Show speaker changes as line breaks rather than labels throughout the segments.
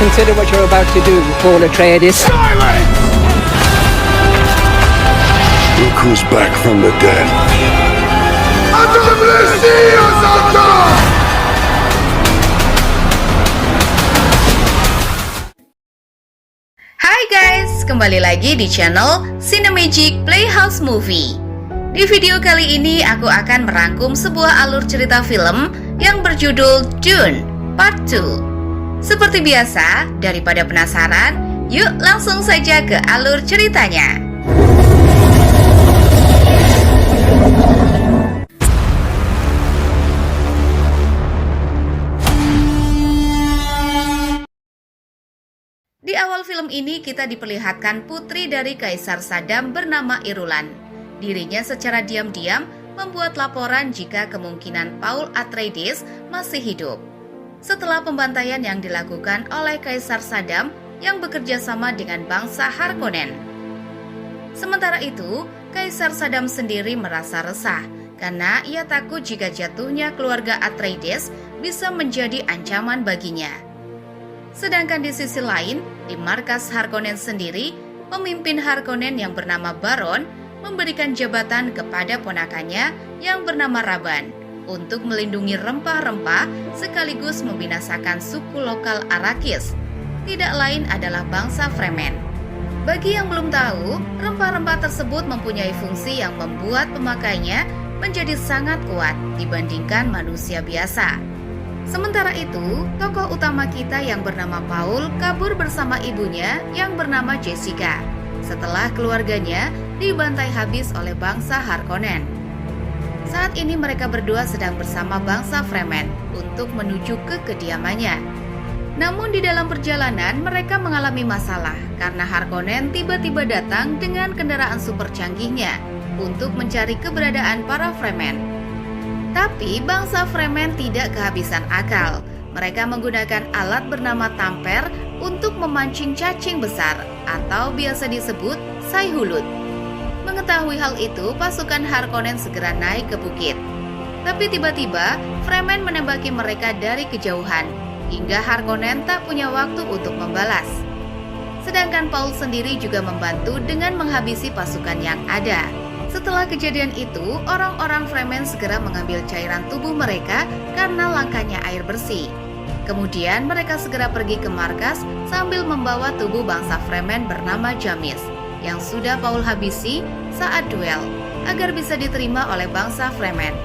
consider what you're about to do, Paul Atreides.
Silence! Look who's back from the dead.
Hai guys, kembali lagi di channel Cinemagic Playhouse Movie. Di video kali ini aku akan merangkum sebuah alur cerita film yang berjudul Dune Part 2. Seperti biasa, daripada penasaran, yuk langsung saja ke alur ceritanya. Di awal film ini kita diperlihatkan putri dari Kaisar Saddam bernama Irulan. Dirinya secara diam-diam membuat laporan jika kemungkinan Paul Atreides masih hidup. Setelah pembantaian yang dilakukan oleh Kaisar Saddam yang bekerja sama dengan bangsa Harkonnen. Sementara itu, Kaisar Saddam sendiri merasa resah karena ia takut jika jatuhnya keluarga Atreides bisa menjadi ancaman baginya. Sedangkan di sisi lain, di markas Harkonnen sendiri, pemimpin Harkonnen yang bernama Baron memberikan jabatan kepada ponakannya yang bernama Raban untuk melindungi rempah-rempah sekaligus membinasakan suku lokal Arrakis. Tidak lain adalah bangsa Fremen. Bagi yang belum tahu, rempah-rempah tersebut mempunyai fungsi yang membuat pemakainya menjadi sangat kuat dibandingkan manusia biasa. Sementara itu, tokoh utama kita yang bernama Paul kabur bersama ibunya yang bernama Jessica setelah keluarganya dibantai habis oleh bangsa Harkonnen. Saat ini mereka berdua sedang bersama bangsa Fremen untuk menuju ke kediamannya. Namun di dalam perjalanan mereka mengalami masalah karena Harkonnen tiba-tiba datang dengan kendaraan super canggihnya untuk mencari keberadaan para Fremen. Tapi bangsa Fremen tidak kehabisan akal. Mereka menggunakan alat bernama tamper untuk memancing cacing besar atau biasa disebut Sai-Hulud. Mengetahui hal itu, pasukan Harkonnen segera naik ke bukit. Tapi tiba-tiba Fremen menembaki mereka dari kejauhan hingga Harkonnen tak punya waktu untuk membalas. Sedangkan Paul sendiri juga membantu dengan menghabisi pasukan yang ada. Setelah kejadian itu, orang-orang Fremen segera mengambil cairan tubuh mereka karena langkanya air bersih. Kemudian mereka segera pergi ke markas sambil membawa tubuh bangsa Fremen bernama Jamis yang sudah Paul habisi saat duel agar bisa diterima oleh bangsa Fremen.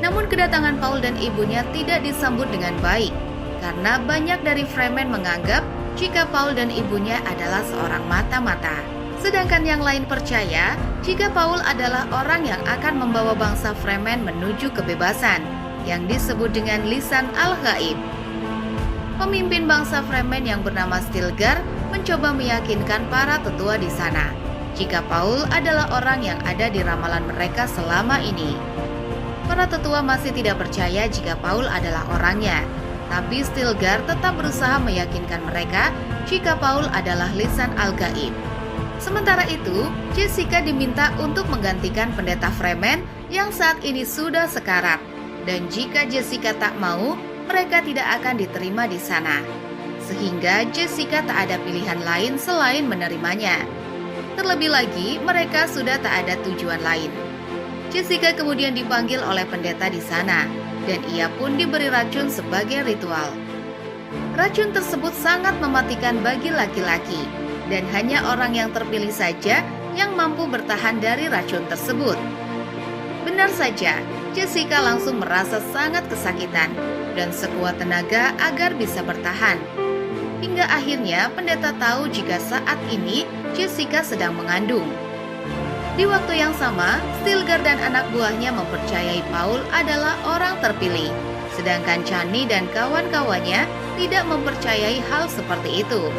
Namun kedatangan Paul dan ibunya tidak disambut dengan baik karena banyak dari Fremen menganggap jika Paul dan ibunya adalah seorang mata-mata. Sedangkan yang lain percaya jika Paul adalah orang yang akan membawa bangsa Fremen menuju kebebasan yang disebut dengan lisan al-ghaib. Pemimpin bangsa Fremen yang bernama Stilgar mencoba meyakinkan para tetua di sana jika Paul adalah orang yang ada di ramalan mereka selama ini. Para tetua masih tidak percaya jika Paul adalah orangnya, tapi Stilgar tetap berusaha meyakinkan mereka jika Paul adalah lisan al-ghaib. Sementara itu, Jessica diminta untuk menggantikan pendeta Fremen yang saat ini sudah sekarat. Dan jika Jessica tak mau, mereka tidak akan diterima di sana. Sehingga Jessica tak ada pilihan lain selain menerimanya. Terlebih lagi, mereka sudah tak ada tujuan lain. Jessica kemudian dipanggil oleh pendeta di sana, dan ia pun diberi racun sebagai ritual. Racun tersebut sangat mematikan bagi laki-laki. Dan hanya orang yang terpilih saja yang mampu bertahan dari racun tersebut. Benar saja, Jessica langsung merasa sangat kesakitan dan sekuat tenaga agar bisa bertahan. Hingga akhirnya pendeta tahu jika saat ini Jessica sedang mengandung. Di waktu yang sama, Stilgar dan anak buahnya mempercayai Paul adalah orang terpilih, sedangkan Chani dan kawan-kawannya tidak mempercayai hal seperti itu.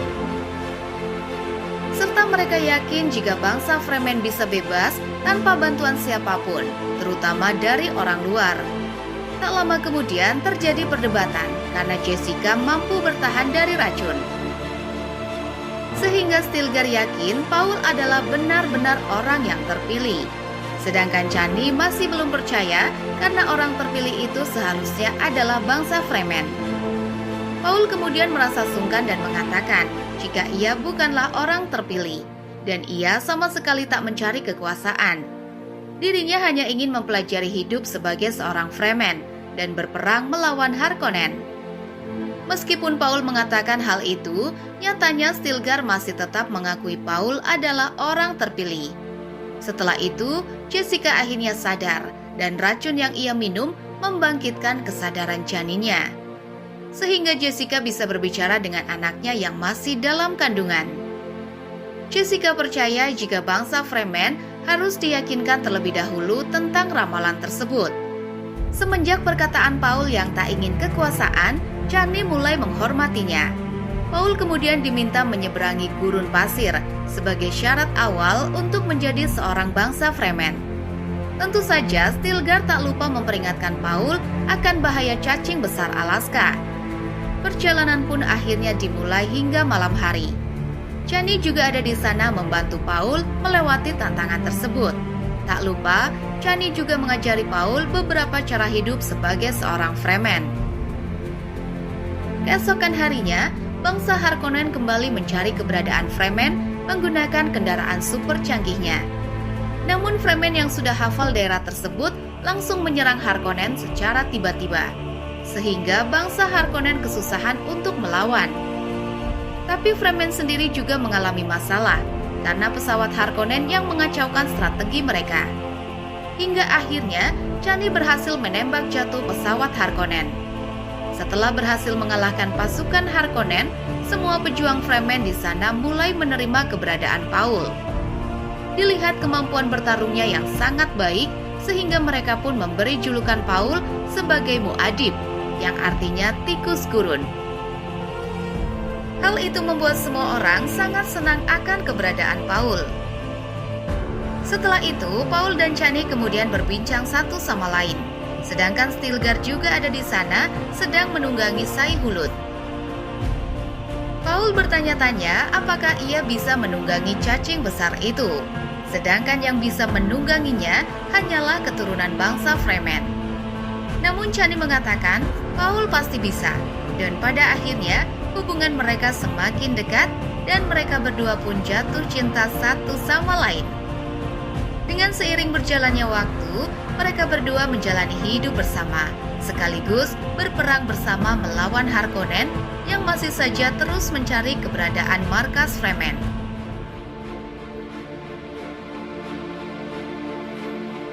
Serta mereka yakin jika bangsa Fremen bisa bebas tanpa bantuan siapapun, terutama dari orang luar. Tak lama kemudian terjadi perdebatan karena Jessica mampu bertahan dari racun. Sehingga Stilgar yakin Paul adalah benar-benar orang yang terpilih. Sedangkan Chani masih belum percaya karena orang terpilih itu seharusnya adalah bangsa Fremen. Paul kemudian merasa sungkan dan mengatakan jika ia bukanlah orang terpilih, dan ia sama sekali tak mencari kekuasaan. Dirinya hanya ingin mempelajari hidup sebagai seorang Fremen dan berperang melawan Harkonnen. Meskipun Paul mengatakan hal itu, nyatanya Stilgar masih tetap mengakui Paul adalah orang terpilih. Setelah itu, Jessica akhirnya sadar dan racun yang ia minum membangkitkan kesadaran janinnya. Sehingga Jessica bisa berbicara dengan anaknya yang masih dalam kandungan. Jessica percaya jika bangsa Fremen harus diyakinkan terlebih dahulu tentang ramalan tersebut. Semenjak perkataan Paul yang tak ingin kekuasaan, Chani mulai menghormatinya. Paul kemudian diminta menyeberangi gurun pasir sebagai syarat awal untuk menjadi seorang bangsa Fremen. Tentu saja, Stilgar tak lupa memperingatkan Paul akan bahaya cacing besar Alaska. Perjalanan pun akhirnya dimulai hingga malam hari. Chani juga ada di sana membantu Paul melewati tantangan tersebut. Tak lupa, Chani juga mengajari Paul beberapa cara hidup sebagai seorang Fremen. Keesokan harinya, bangsa Harkonnen kembali mencari keberadaan Fremen menggunakan kendaraan super canggihnya. Namun Fremen yang sudah hafal daerah tersebut langsung menyerang Harkonnen secara tiba-tiba, sehingga bangsa Harkonnen kesusahan untuk melawan. Tapi Fremen sendiri juga mengalami masalah karena pesawat Harkonnen yang mengacaukan strategi mereka. Hingga akhirnya Chani berhasil menembak jatuh pesawat Harkonnen. Setelah berhasil mengalahkan pasukan Harkonnen, semua pejuang Fremen di sana mulai menerima keberadaan Paul. Dilihat kemampuan bertarungnya yang sangat baik, sehingga mereka pun memberi julukan Paul sebagai Muad'Dib, yang artinya tikus gurun. Hal itu membuat semua orang sangat senang akan keberadaan Paul. Setelah itu, Paul dan Chani kemudian berbincang satu sama lain. Sedangkan Stilgar juga ada di sana sedang menunggangi Sai-Hulud. Paul bertanya-tanya apakah ia bisa menunggangi cacing besar itu. Sedangkan yang bisa menungganginya hanyalah keturunan bangsa Fremen. Namun Chani mengatakan Paul pasti bisa. Dan pada akhirnya hubungan mereka semakin dekat dan mereka berdua pun jatuh cinta satu sama lain. Dengan seiring berjalannya waktu, mereka berdua menjalani hidup bersama, sekaligus berperang bersama melawan Harkonnen yang masih saja terus mencari keberadaan markas Fremen.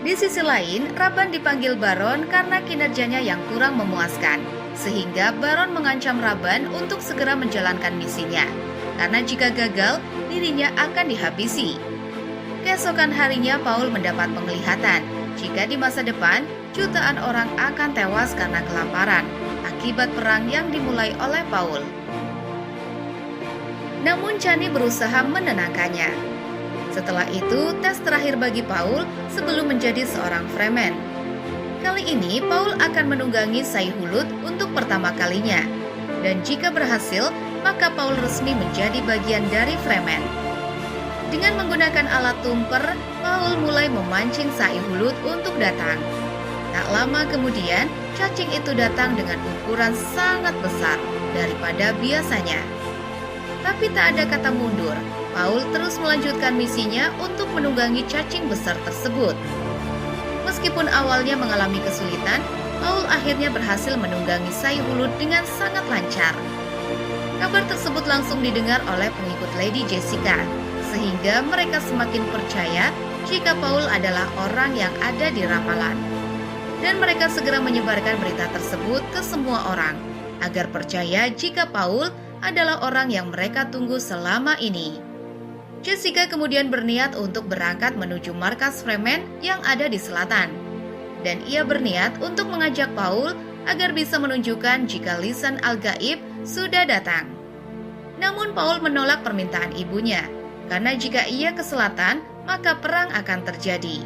Di sisi lain, Rabban dipanggil Baron karena kinerjanya yang kurang memuaskan, sehingga Baron mengancam Rabban untuk segera menjalankan misinya, karena jika gagal, dirinya akan dihabisi. Keesokan harinya Paul mendapat penglihatan jika di masa depan jutaan orang akan tewas karena kelaparan akibat perang yang dimulai oleh Paul. Namun Chani berusaha menenangkannya. Setelah itu, tes terakhir bagi Paul sebelum menjadi seorang Fremen. Kali ini Paul akan menunggangi Sai-Hulud untuk pertama kalinya. Dan jika berhasil, maka Paul resmi menjadi bagian dari Fremen. Dengan menggunakan alat tumper, Paul mulai memancing Sai-Hulud untuk datang. Tak lama kemudian, cacing itu datang dengan ukuran sangat besar daripada biasanya. Tapi tak ada kata mundur, Paul terus melanjutkan misinya untuk menunggangi cacing besar tersebut. Meskipun awalnya mengalami kesulitan, Paul akhirnya berhasil menunggangi Sai-Hulud dengan sangat lancar. Kabar tersebut langsung didengar oleh pengikut Lady Jessica, sehingga mereka semakin percaya jika Paul adalah orang yang ada di ramalan. Dan mereka segera menyebarkan berita tersebut ke semua orang, agar percaya jika Paul adalah orang yang mereka tunggu selama ini. Jessica kemudian berniat untuk berangkat menuju markas Fremen yang ada di selatan. Dan ia berniat untuk mengajak Paul agar bisa menunjukkan jika lisan Al-Gaib sudah datang. Namun Paul menolak permintaan ibunya, karena jika ia ke selatan, maka perang akan terjadi.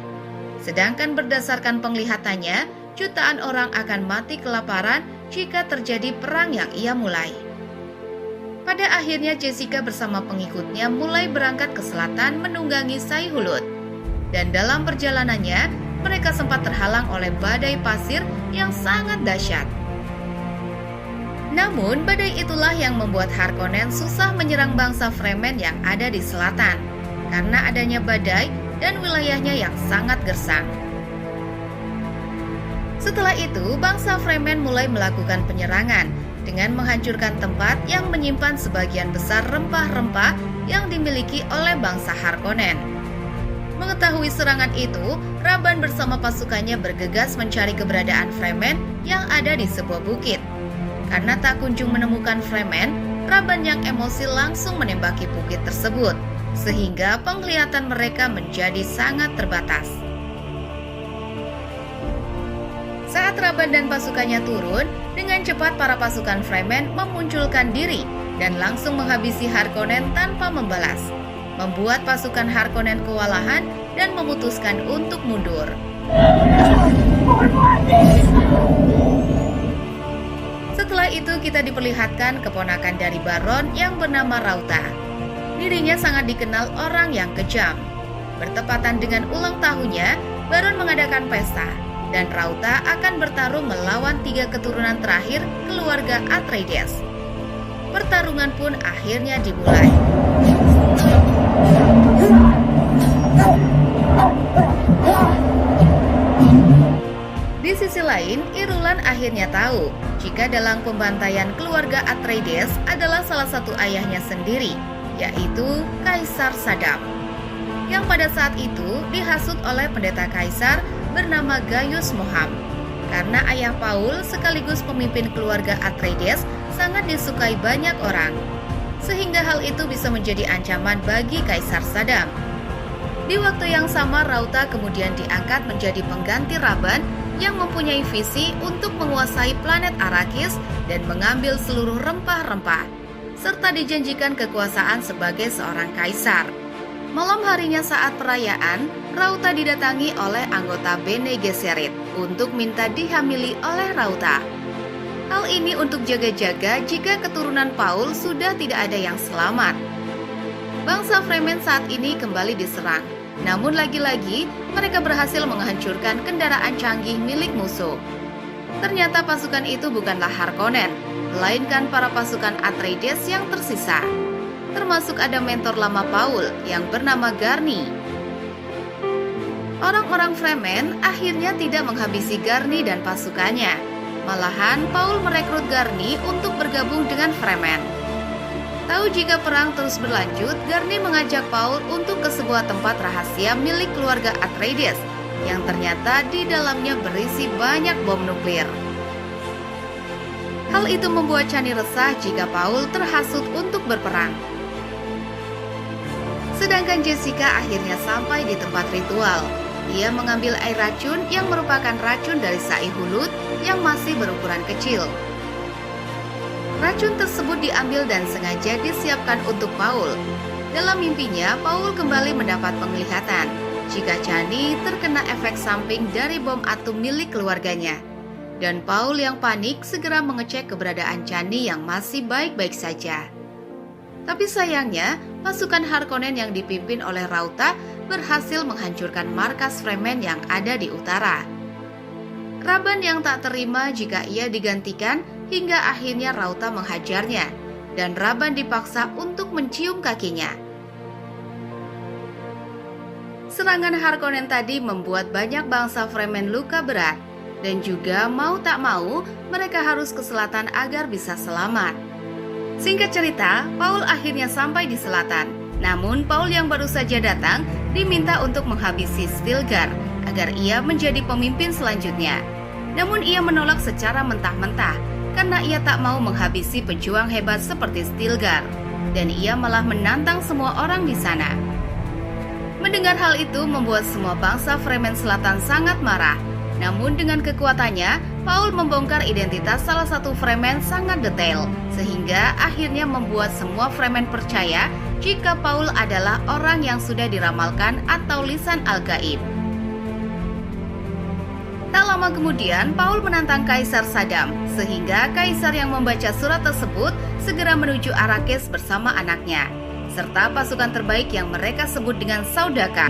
Sedangkan berdasarkan penglihatannya, jutaan orang akan mati kelaparan jika terjadi perang yang ia mulai. Pada akhirnya Jessica bersama pengikutnya mulai berangkat ke selatan menunggangi Sai-Hulud. Dan dalam perjalanannya, mereka sempat terhalang oleh badai pasir yang sangat dahsyat. Namun, badai itulah yang membuat Harkonnen susah menyerang bangsa Fremen yang ada di selatan, karena adanya badai dan wilayahnya yang sangat gersang. Setelah itu, bangsa Fremen mulai melakukan penyerangan dengan menghancurkan tempat yang menyimpan sebagian besar rempah-rempah yang dimiliki oleh bangsa Harkonnen. Mengetahui serangan itu, Rabban bersama pasukannya bergegas mencari keberadaan Fremen yang ada di sebuah bukit. Karena tak kunjung menemukan Fremen, Rabban yang emosi langsung menembaki bukit tersebut, sehingga penglihatan mereka menjadi sangat terbatas. Saat Rabban dan pasukannya turun, dengan cepat para pasukan Fremen memunculkan diri dan langsung menghabisi Harkonnen tanpa membalas, membuat pasukan Harkonnen kewalahan dan memutuskan untuk mundur. Setelah itu kita diperlihatkan keponakan dari Baron yang bernama Rauta. Dirinya sangat dikenal orang yang kejam. Bertepatan dengan ulang tahunnya, Baron mengadakan pesta, dan Rauta akan bertarung melawan 3 keturunan terakhir keluarga Atreides. Pertarungan pun akhirnya dimulai. Di sisi lain, Irulan akhirnya tahu jika dalam pembantaian keluarga Atreides adalah salah satu ayahnya sendiri, yaitu Kaisar Saddam, yang pada saat itu dihasut oleh pendeta Kaisar bernama Gaius Moham. Karena ayah Paul sekaligus pemimpin keluarga Atreides sangat disukai banyak orang, sehingga hal itu bisa menjadi ancaman bagi Kaisar Saddam. Di waktu yang sama, Rauta kemudian diangkat menjadi pengganti Rabban yang mempunyai visi untuk menguasai planet Arrakis dan mengambil seluruh rempah-rempah, serta dijanjikan kekuasaan sebagai seorang kaisar. Malam harinya saat perayaan, Rauta didatangi oleh anggota Bene Gesserit untuk minta dihamili oleh Rauta. Hal ini untuk jaga-jaga jika keturunan Paul sudah tidak ada yang selamat. Bangsa Fremen saat ini kembali diserang, namun lagi-lagi mereka berhasil menghancurkan kendaraan canggih milik musuh. Ternyata pasukan itu bukanlah Harkonnen, melainkan para pasukan Atreides yang tersisa. Termasuk ada mentor lama Paul yang bernama Garny. Orang-orang Fremen akhirnya tidak menghabisi Garny dan pasukannya. Malahan Paul merekrut Garny untuk bergabung dengan Fremen. Tahu jika perang terus berlanjut, Garny mengajak Paul untuk ke sebuah tempat rahasia milik keluarga Atreides yang ternyata di dalamnya berisi banyak bom nuklir. Hal itu membuat Chani resah jika Paul terhasut untuk berperang. Sedangkan Jessica akhirnya sampai di tempat ritual. Ia mengambil air racun yang merupakan racun dari Sai Hulud yang masih berukuran kecil. Racun tersebut diambil dan sengaja disiapkan untuk Paul. Dalam mimpinya, Paul kembali mendapat penglihatan jika Chani terkena efek samping dari bom atom milik keluarganya. Dan Paul yang panik segera mengecek keberadaan Chani yang masih baik-baik saja. Tapi sayangnya, pasukan Harkonnen yang dipimpin oleh Rauta berhasil menghancurkan markas Fremen yang ada di utara. Rabban yang tak terima jika ia digantikan hingga akhirnya Rauta menghajarnya, dan Rabban dipaksa untuk mencium kakinya. Serangan Harkonnen tadi membuat banyak bangsa Fremen luka berat, dan juga mau tak mau mereka harus ke selatan agar bisa selamat. Singkat cerita, Paul akhirnya sampai di selatan. Namun Paul yang baru saja datang diminta untuk menghabisi Stilgar agar ia menjadi pemimpin selanjutnya. Namun ia menolak secara mentah-mentah karena ia tak mau menghabisi pejuang hebat seperti Stilgar, dan ia malah menantang semua orang di sana. Mendengar hal itu membuat semua bangsa Fremen Selatan sangat marah. Namun dengan kekuatannya, Paul membongkar identitas salah satu Fremen sangat detail, sehingga akhirnya membuat semua Fremen percaya jika Paul adalah orang yang sudah diramalkan atau lisan al-gaib. Tak lama kemudian, Paul menantang Kaisar Saddam, sehingga Kaisar yang membaca surat tersebut segera menuju Arrakis bersama anaknya, serta pasukan terbaik yang mereka sebut dengan Saudaka.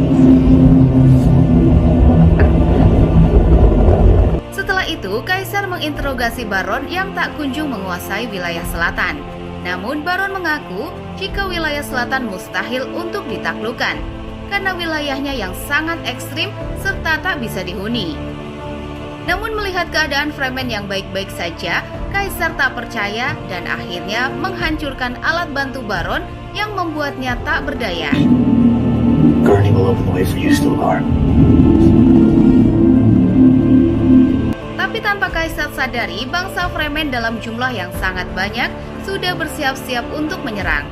Setelah Setelah itu, Kaisar menginterogasi Baron yang tak kunjung menguasai wilayah selatan. Namun Baron mengaku jika wilayah selatan mustahil untuk ditaklukkan karena wilayahnya yang sangat ekstrim serta tak bisa dihuni. Namun melihat keadaan Fremen yang baik-baik saja, Kaisar tak percaya dan akhirnya menghancurkan alat bantu Baron yang membuatnya tak berdaya.
Gurney will open the way for you, Stilgar.
Tapi tanpa Kaisar sadari, bangsa Fremen dalam jumlah yang sangat banyak sudah bersiap-siap untuk menyerang.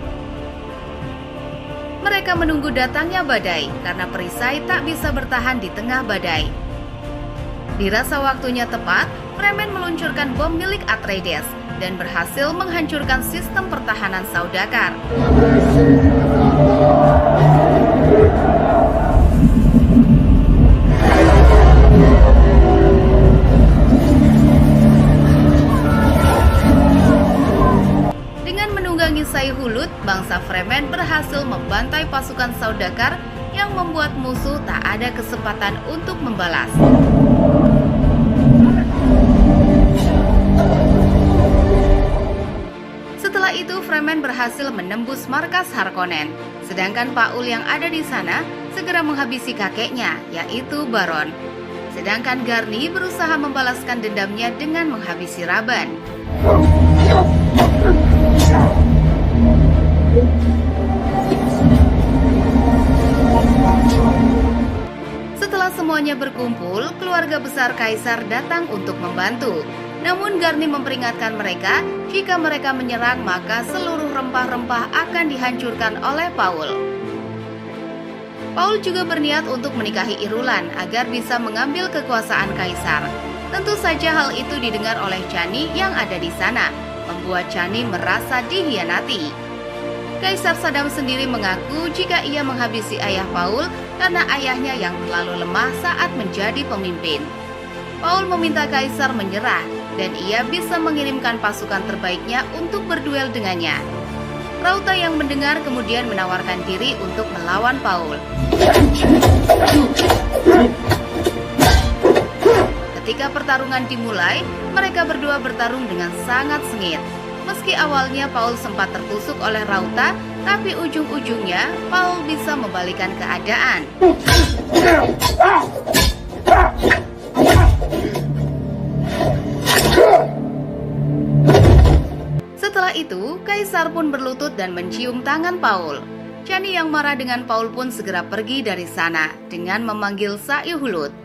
Mereka menunggu datangnya badai karena perisai tak bisa bertahan di tengah badai. Dirasa waktunya tepat, Fremen meluncurkan bom milik Atreides dan berhasil menghancurkan sistem pertahanan Saudakar. Hulut, bangsa Fremen berhasil membantai pasukan Saudakar yang membuat musuh tak ada kesempatan untuk membalas. Setelah itu, Fremen berhasil menembus markas Harkonnen, sedangkan Paul yang ada di sana segera menghabisi kakeknya, yaitu Baron. Sedangkan Gurney berusaha membalaskan dendamnya dengan menghabisi Raban. Setelah semuanya berkumpul, keluarga besar Kaisar datang untuk membantu. Namun Gurney memperingatkan mereka, jika mereka menyerang maka seluruh rempah-rempah akan dihancurkan oleh Paul. Paul juga berniat untuk menikahi Irulan agar bisa mengambil kekuasaan Kaisar. Tentu saja hal itu didengar oleh Chani yang ada di sana, membuat Chani merasa dihianati. Kaisar Saddam sendiri mengaku jika ia menghabisi ayah Paul karena ayahnya yang terlalu lemah saat menjadi pemimpin. Paul meminta Kaisar menyerah dan ia bisa mengirimkan pasukan terbaiknya untuk berduel dengannya. Rauta yang mendengar kemudian menawarkan diri untuk melawan Paul. Ketika pertarungan dimulai, mereka berdua bertarung dengan sangat sengit. Meski awalnya Paul sempat tertusuk oleh Rauta, tapi ujung-ujungnya Paul bisa membalikan keadaan. Setelah itu, Kaisar pun berlutut dan mencium tangan Paul. Chani yang marah dengan Paul pun segera pergi dari sana dengan memanggil Saihulud.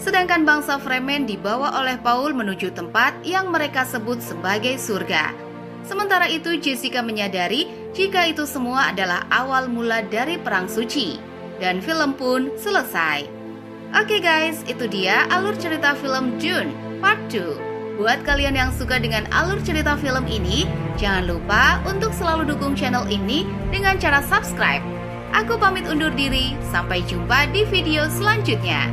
Sedangkan bangsa Fremen dibawa oleh Paul menuju tempat yang mereka sebut sebagai surga. Sementara itu Jessica menyadari jika itu semua adalah awal mula dari Perang Suci. Dan film pun selesai. Oke guys, itu dia alur cerita film Dune Part 2. Buat kalian yang suka dengan alur cerita film ini, jangan lupa untuk selalu dukung channel ini dengan cara subscribe. Aku pamit undur diri, sampai jumpa di video selanjutnya.